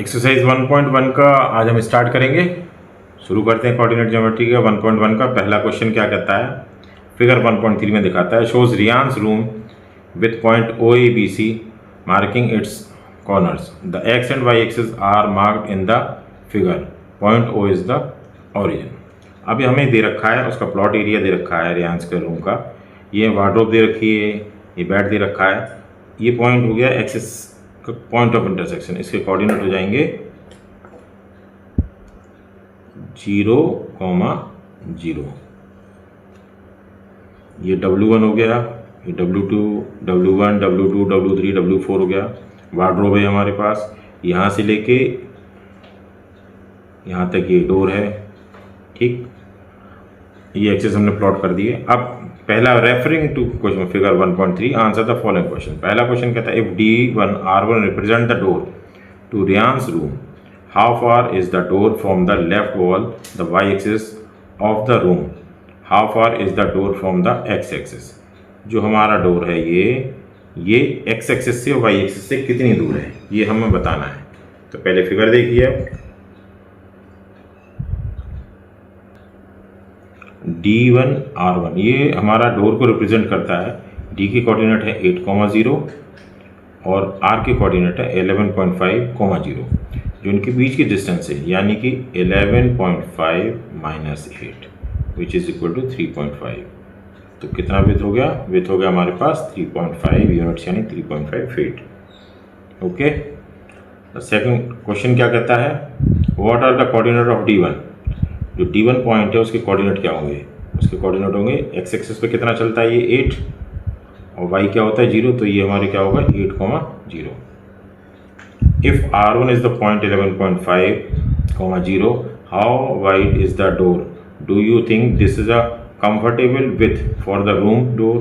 Exercise 1.1 का आज हम स्टार्ट करेंगे। शुरू करते हैं कोऑर्डिनेट ज्योमेट्री का 1.1 का। पहला क्वेश्चन क्या कहता है, फिगर 1.3 में दिखाता है, shows Reyansh's room with point O A B C marking its corners, the x and y axis are marked in the figure, point O is the origin. अभी हमें दे रखा है, उसका प्लॉट एरिया दे रखा है रियांस के रूम का, ये वार्डरोब दे रखी है, ये बेड दे रखा है, ये पॉइंट हो गया एक्सिस पॉइंट ऑफ इंटरसेक्शन। इसके कोऑर्डिनेट हो जाएंगे 0,0। ये W1 हो गया, ये W2, W1, W2, W3, W4 हो गया। वार्डरोब है हमारे पास, यहाँ से लेके यहाँ तक ये डोर है, ठीक। ये एक्सिस हमने प्लॉट कर दिए। अब पहला referring to question figure 1.3 answer the following question. पहला क्वेश्चन कहता है if D1 R1 represent the door to Reyansh's room, how far is the door from the left wall the y axis of the room, how far is the door from the x axis. जो हमारा door है ये x axis से और y axis से कितनी दूर है, ये हमें बताना है। तो पहले फिगर देखिए, D1 R1 ये हमारा डोर को रिप्रेजेंट करता है। D के कोऑर्डिनेट है 8,0 और R के कोऑर्डिनेट है 11.5,0। जो इनके बीच की डिस्टेंस है यानी कि 11.5 minus 8 which is equal to 3.5। तो कितना विथ हो गया, विथ हो गया हमारे पास 3.5 यूनिट्स यानी 3.5 फीट। ओके, सेकंड क्वेश्चन क्या कहता है, what are the coordinate of D1। जो D1 पॉइंट है उसके कोऑर्डिनेट क्या होंगे, उसके कोऑर्डिनेट होंगे एक्स एक्सिस पे कितना चलता है ये 8 और y क्या होता है 0, तो ये हमारे क्या होगा 8,0। If R1 is the point 11.5,0, how wide is the door, do you think this is a comfortable with for the room door.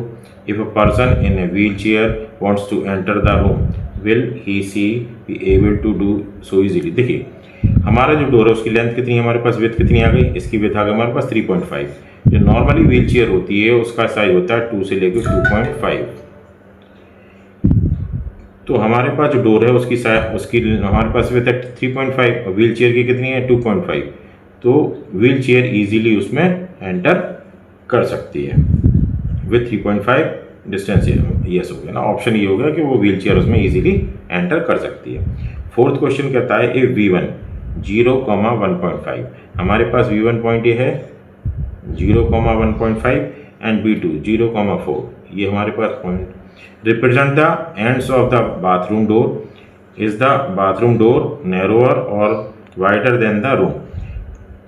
If a person in a wheelchair wants to enter the room, will he see be able to do so easily. देखिए हमारा जो door है उसकी length कितनी है हमारे पास, width कितनी आ गई, इसकी विड्थ आ गई हमारे पास 3.5। जो नॉर्मली व्हील चेयर होती है उसका साइज होता है 2 से लेकर 2.5। तो हमारे पास जो डोर है उसकी हमारे पास विड्थ है 3.5 और व्हील चेयर की कितनी है 2.5। तो व्हील चेयर इजीली उसमें एंटर कर सकती है विथ 3.5 डिस्टेंस। यस हो गया ना, ऑप्शन ये हो गया कि वो व्हील चेयर उसमें इजीली एंटर कर सकती है। फोर्थ क्वेश्चन कहता है इफ V1 0,1.5, हमारे पास V1 पॉइंट ये है 0,1.5 एंड B2 0,4, ये हमारे पास point represent the ends of the bathroom door, is the bathroom door narrower और वाइडर देन द रूम।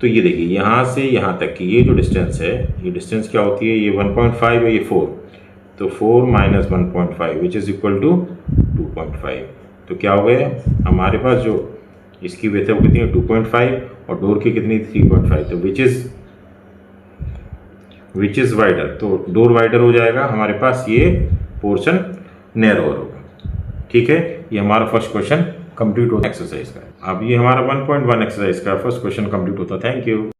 तो ये देखिए यहाँ से यहाँ तक की ये जो डिस्टेंस है, ये डिस्टेंस क्या होती है, ये 1.5 है, ये 4, तो 4 minus 1.5 which is equal to 2.5। तो क्या हो गया हमारे पास जो इसकी विड्थ है वो कितनी है 2.5 और डोर की कितनी 3.5, तो विच इज वाइडर, तो डोर वाइडर हो जाएगा हमारे पास, ये पोर्शन नैरोअर होगा। ठीक है, ये हमारा फर्स्ट क्वेश्चन कंप्लीट होता है एक्सरसाइज का। अब ये हमारा 1.1 एक्सरसाइज का फर्स्ट क्वेश्चन कंप्लीट होता है। Thank you.